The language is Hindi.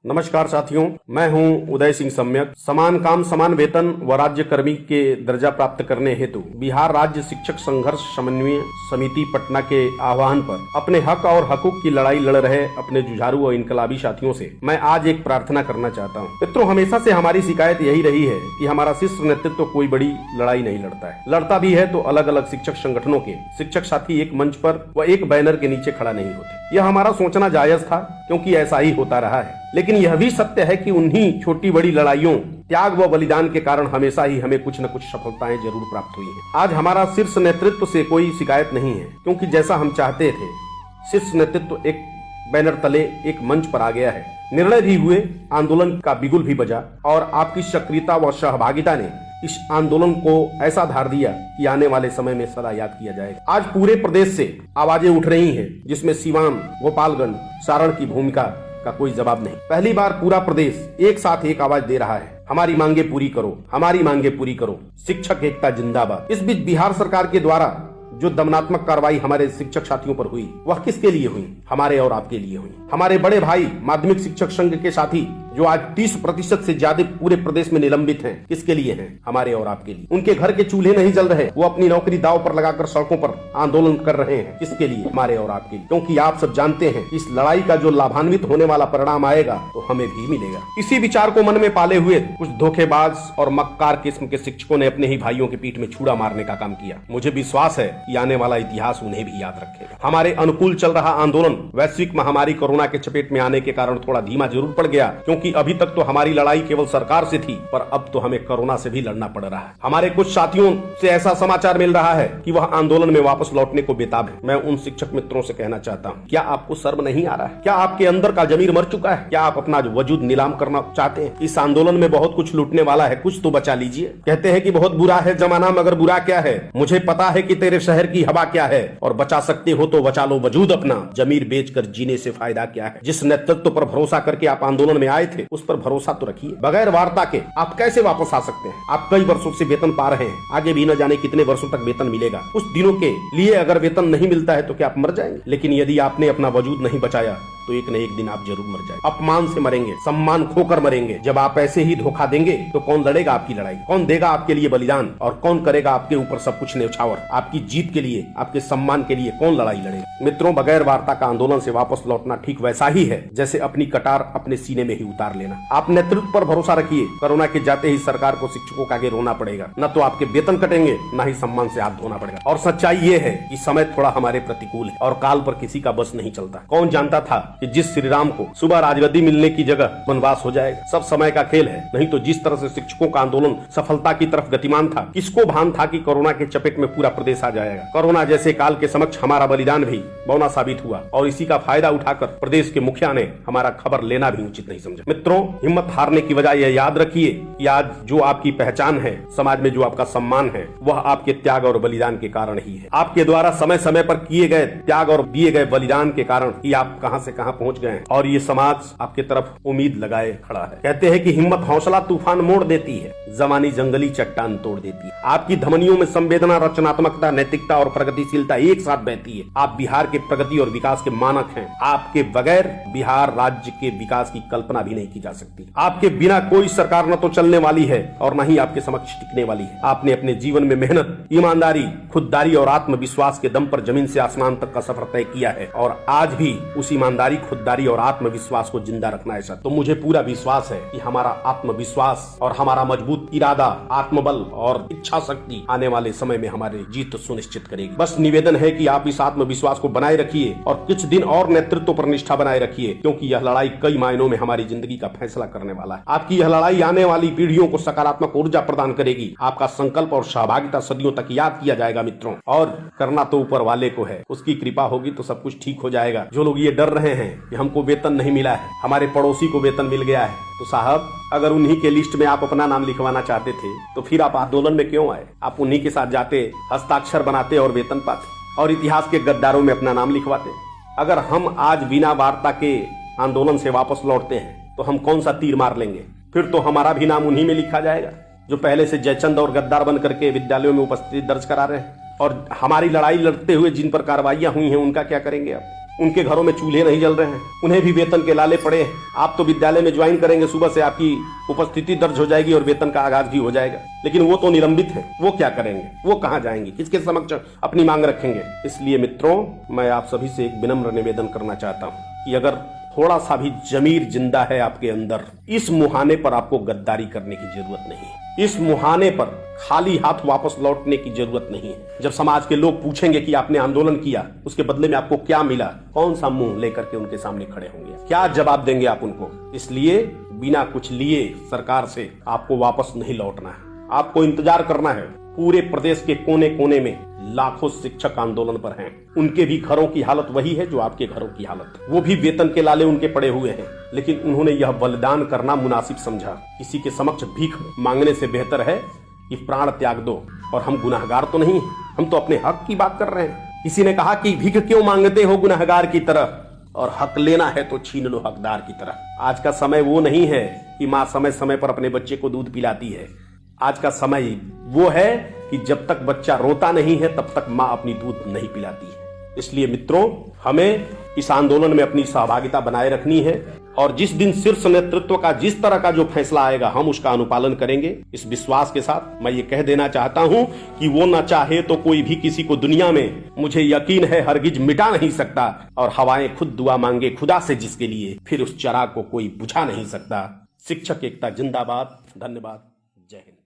नमस्कार साथियों, मैं हूं उदय सिंह सम्यक। समान काम समान वेतन व राज्य कर्मी के दर्जा प्राप्त करने हेतु बिहार राज्य शिक्षक संघर्ष समन्वय समिति पटना के आह्वान पर अपने हक और हकूक की लड़ाई लड़ रहे अपने जुझारू और इनकलाबी साथियों से मैं आज एक प्रार्थना करना चाहता हूं। मित्रों, हमेशा से हमारी शिकायत यही रही है कि हमारा शीर्ष नेतृत्व कोई बड़ी लड़ाई नहीं लड़ता है। लड़ता भी है तो अलग अलग शिक्षक संगठनों के शिक्षक साथी एक मंच पर व एक बैनर के नीचे खड़ा नहीं होते। यह हमारा सोचना जायज था, क्योंकि ऐसा ही होता रहा है। लेकिन यह भी सत्य है कि उन्हीं छोटी बड़ी लड़ाइयों, त्याग व बलिदान के कारण हमेशा ही हमें कुछ न कुछ सफलताएं जरूर प्राप्त हुई हैं। आज हमारा शीर्ष नेतृत्व से कोई शिकायत नहीं है, क्योंकि जैसा हम चाहते थे, शीर्ष नेतृत्व एक बैनर तले एक मंच पर आ गया है। निर्णय भी हुए, आंदोलन का बिगुल भी बजा और आपकी सक्रियता व सहभागिता ने इस आंदोलन को ऐसा धार दिया कि आने वाले समय में सदा याद किया जाएगा। आज पूरे प्रदेश से आवाजें उठ रही हैं, जिसमें सीवान, गोपालगंज, सारण की भूमिका का कोई जवाब नहीं। पहली बार पूरा प्रदेश एक साथ एक आवाज दे रहा है, हमारी मांगे पूरी करो, हमारी मांगे पूरी करो, शिक्षक एकता जिंदाबाद। इस बीच बिहार सरकार के द्वारा जो दमनात्मक कार्रवाई हमारे शिक्षक साथियों पर हुई, वह किसके लिए हुई? हमारे और आपके लिए हुई। हमारे बड़े भाई माध्यमिक शिक्षक संघ के साथी जो आज 30% से ज्यादा पूरे प्रदेश में निलंबित हैं, किसके लिए हैं? हमारे और आपके लिए। उनके घर के चूल्हे नहीं जल रहे, वो अपनी नौकरी दांव पर लगाकर सड़कों पर आंदोलन कर रहे हैं, किसके लिए? हमारे और आपके लिए। क्योंकि आप सब जानते हैं इस लड़ाई का जो लाभान्वित होने वाला परिणाम आएगा तो हमें भी मिलेगा। इसी विचार को मन में पाले हुए कुछ धोखेबाज और मक्कार किस्म के शिक्षकों ने अपने ही भाइयों के पीठ में छुरा मारने का काम किया। मुझे विश्वास है कि आने वाला इतिहास उन्हें भी याद रखेगा। हमारे अनुकूल चल रहा आंदोलन वैश्विक महामारी कोरोना के चपेट में आने के कारण थोड़ा धीमा जरूर पड़ गया, क्योंकि अभी तक तो हमारी लड़ाई केवल सरकार से थी, पर अब तो हमें कोरोना से भी लड़ना पड़ रहा है। हमारे कुछ साथियों से ऐसा समाचार मिल रहा है कि वह आंदोलन में वापस लौटने को बेताब है। मैं उन शिक्षक मित्रों से कहना चाहता हूँ, क्या आपको शर्म नहीं आ रहा है? क्या आपके अंदर का जमीर मर चुका है? क्या आप अपना वजूद नीलाम करना चाहते हैं? इस आंदोलन में बहुत कुछ लूटने वाला है, कुछ तो बचा लीजिए। कहते हैं कि बहुत बुरा है जमाना, मगर बुरा क्या है? मुझे पता है कि तेरे शहर की हवा क्या है, और बचा सकते हो तो बचा लो वजूद अपना। जमीर बेचकर जीने से फायदा क्या है? जिस नेतृत्व पर भरोसा करके आप आंदोलन में आए थे, उस पर भरोसा तो रखिए। बगैर वार्ता के आप कैसे वापस आ सकते हैं? आप कई वर्षों से वेतन पा रहे हैं, आगे भी न जाने कितने वर्षों तक वेतन मिलेगा। कुछ दिनों के लिए अगर वेतन नहीं मिलता है तो क्या आप मर जाएंगे? लेकिन यदि आपने अपना वजूद नहीं बचाया तो एक न एक दिन आप जरूर मर जाएंगे। अपमान से मरेंगे, सम्मान खोकर मरेंगे। जब आप ऐसे ही धोखा देंगे तो कौन लड़ेगा आपकी लड़ाई? कौन देगा आपके लिए बलिदान? और कौन करेगा आपके ऊपर सब कुछ न्यौछावर? आपकी जीत के लिए, आपके सम्मान के लिए कौन लड़ाई लड़ेगा? मित्रों, बगैर वार्ता का आंदोलन से वापस लौटना ठीक वैसा ही है जैसे अपनी कटार अपने सीने में ही उतार लेना। आप नेतृत्व पर भरोसा रखिए। कोरोना के जाते ही सरकार को शिक्षकों के आगे रोना पड़ेगा, न तो आपके वेतन कटेंगे, न ही सम्मान से हाथ धोना पड़ेगा। और सच्चाई ये है कि समय थोड़ा हमारे प्रतिकूल है और काल पर किसी का बस नहीं चलता। कौन जानता था कि जिस श्री राम को सुबह राजगद्दी मिलने की जगह वनवास हो जाएगा? सब समय का खेल है। नहीं तो जिस तरह से शिक्षकों का आंदोलन सफलता की तरफ गतिमान था, किसको भान था कि कोरोना के चपेट में पूरा प्रदेश आ जाएगा? कोरोना जैसे काल के समक्ष हमारा बलिदान भी बौना साबित हुआ, और इसी का फायदा उठाकर प्रदेश के मुखिया ने हमारा खबर लेना भी उचित नहीं समझा। मित्रों, हिम्मत हारने की वजह यह याद रखिए कि आज जो आपकी पहचान है, समाज में जो आपका सम्मान है, वह आपके त्याग और बलिदान के कारण ही है। आपके द्वारा समय समय पर किए गए त्याग और दिए गए बलिदान के कारण ही आप कहां से कहां पहुंच गए हैं, और ये समाज आपके तरफ उम्मीद लगाए खड़ा है। कहते हैं कि हिम्मत हौसला तूफान मोड़ देती है, जवानी जंगली चट्टान तोड़ देती है। आपकी धमनियों में संवेदना, रचनात्मकता, नैतिकता और प्रगतिशीलता एक साथ बहती है। आप बिहार के प्रगति और विकास के मानक हैं। आपके बगैर बिहार राज्य के विकास की कल्पना भी नहीं की जा सकती। आपके बिना कोई सरकार न तो चलने वाली है और न ही आपके समक्ष टिकने वाली है। आपने अपने जीवन में मेहनत, ईमानदारी, खुददारी और आत्मविश्वास के दम पर जमीन से आसमान तक का सफर तय किया है, और आज भी उस ईमानदारी, खुददारी और आत्मविश्वास को जिंदा रखना है सर। तो मुझे पूरा विश्वास है कि हमारा आत्मविश्वास और हमारा मजबूत इरादा, आत्मबल और इच्छा शक्ति आने वाले समय में हमारी जीत सुनिश्चित करेगी। बस निवेदन है कि आप इस आत्मविश्वास को बनाए रखिए और कुछ दिन और नेतृत्व पर निष्ठा बनाए रखिए, क्योंकि यह लड़ाई कई मायनों में हमारी जिंदगी का फैसला करने वाला है। आपकी यह लड़ाई आने वाली पीढ़ियों को सकारात्मक ऊर्जा प्रदान करेगी। आपका संकल्प और सहभागिता सदियों तक याद किया जाएगा मित्रों, और करना तो ऊपर वाले को है। उसकी कृपा होगी तो सब कुछ ठीक हो जाएगा। जो लोग ये डर रहे हैं कि हमको वेतन नहीं मिला है, हमारे पड़ोसी को वेतन मिल गया है, तो साहब, अगर उन्हीं के लिस्ट में आप अपना नाम लिखवाना चाहते थे तो फिर आप आंदोलन में क्यों आए? आप उन्हीं के साथ जाते, हस्ताक्षर बनाते और वेतन पाते, और इतिहास के गद्दारों में अपना नाम लिखवाते। अगर हम आज बिना वार्ता के आंदोलन से वापस लौटते हैं तो हम कौन सा तीर मार लेंगे? फिर तो हमारा भी नाम उन्हीं में लिखा जाएगा जो पहले से जयचंद और गद्दार बन करके विद्यालयों में उपस्थिति दर्ज करा रहे हैं। और हमारी लड़ाई लड़ते हुए जिन पर कार्रवाइयां हुई हैं, उनका क्या करेंगे आप? उनके घरों में चूल्हे नहीं जल रहे हैं, उन्हें भी वेतन के लाले पड़े हैं। आप तो विद्यालय में ज्वाइन करेंगे, सुबह से आपकी उपस्थिति दर्ज हो जाएगी और वेतन का आगाज भी हो जाएगा, लेकिन वो तो निलंबित है। वो क्या करेंगे, वो कहाँ जाएंगे, किसके समक्ष अपनी मांग रखेंगे। इसलिए मित्रों, मैं आप सभी से एक विनम्र निवेदन करना चाहता हूँ कि अगर थोड़ा सा भी जमीर जिंदा है आपके अंदर, इस मुहाने पर आपको गद्दारी करने की जरूरत नहीं है। इस मुहाने पर खाली हाथ वापस लौटने की जरूरत नहीं है। जब समाज के लोग पूछेंगे कि आपने आंदोलन किया, उसके बदले में आपको क्या मिला, कौन सा मुंह लेकर के उनके सामने खड़े होंगे, क्या जवाब देंगे आप उनको। इसलिए बिना कुछ लिए सरकार से आपको वापस नहीं लौटना है, आपको इंतजार करना है। पूरे प्रदेश के कोने कोने में लाखों शिक्षक आंदोलन पर हैं। उनके भी घरों की हालत वही है जो आपके घरों की हालत है। वो भी वेतन के लाले उनके पड़े हुए हैं, लेकिन उन्होंने यह बलिदान करना मुनासिब समझा। किसी के समक्ष भीख मांगने से बेहतर है कि प्राण त्याग दो। और हम गुनाहगार तो नहीं, हम तो अपने हक की बात कर रहे हैं। किसी ने कहा कि भीख क्यों मांगते हो गुनाहगार की तरह, और हक लेना है तो छीन लो हकदार की तरह। आज का समय वो नहीं है कि माँ समय समय पर अपने बच्चे को दूध पिलाती है। आज का समय वो है कि जब तक बच्चा रोता नहीं है तब तक माँ अपनी दूध नहीं पिलाती है। इसलिए मित्रों, हमें इस आंदोलन में अपनी सहभागिता बनाए रखनी है और जिस दिन शीर्ष नेतृत्व का जिस तरह का जो फैसला आएगा हम उसका अनुपालन करेंगे। इस विश्वास के साथ मैं ये कह देना चाहता हूँ कि वो ना चाहे तो कोई भी किसी को दुनिया में, मुझे यकीन है, हरगिज मिटा नहीं सकता। और हवाएं खुद दुआ मांगे खुदा से जिसके लिए, फिर उस चिराग को कोई बुझा नहीं सकता। शिक्षक एकता जिंदाबाद। धन्यवाद। जय हिंद।